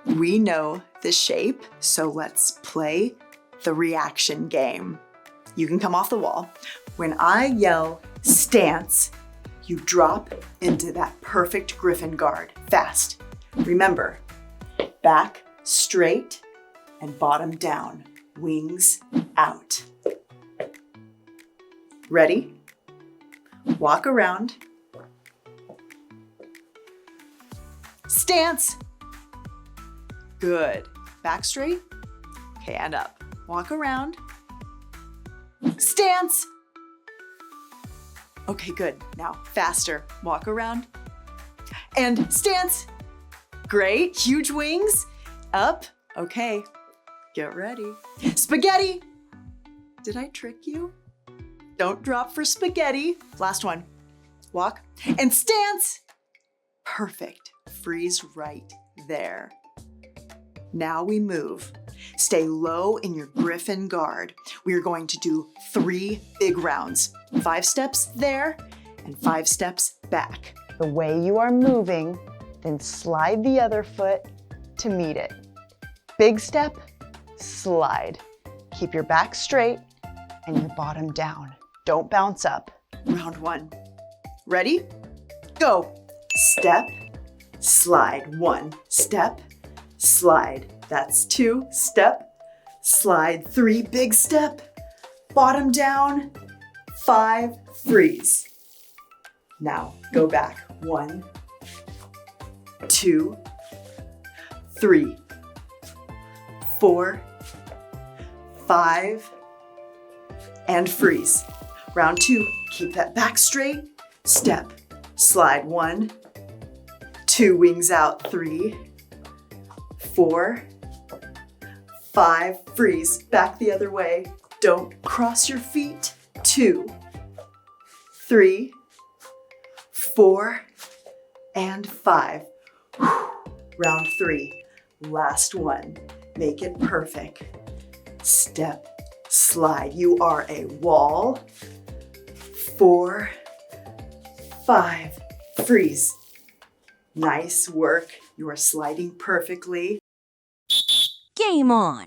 We know the shape, so let's play the reaction game. You can come off the wall. When I yell stance, you drop into that perfect griffin guard fast. Remember, back straight and bottom down, wings out. Ready? Walk around. Stance. Good. Back straight. Okay, and up. Walk around. Stance. Okay, good. Now faster. Walk around. And stance. Great. Huge wings. Up. Okay. Get ready. Spaghetti. Did I trick you? Don't drop for spaghetti. Last one. Walk and stance. Perfect. Freeze right there. Now we move. Stay low in your griffin guard. We are going to do 3 big rounds. 5 steps there and 5 steps back. The way you are moving, then slide the other foot to meet it. Big step, slide. Keep your back straight and your bottom down. Don't bounce up. Round 1. Ready? Go. Step, slide. 1, step, slide. That's 2, step, slide. 3, big step, bottom down. 5, freeze. Now go back. 1, 2, 3, 4, 5, and freeze. Round 2, keep that back straight. Step, slide. 1, 2, wings out. 3, 4, 5, freeze. Back the other way. Don't cross your feet. 2, 3, 4, and 5. Round 3, last one. Make it perfect. Step, slide. You are a wall. 4, 5, freeze. Nice work. You are sliding perfectly. Game on!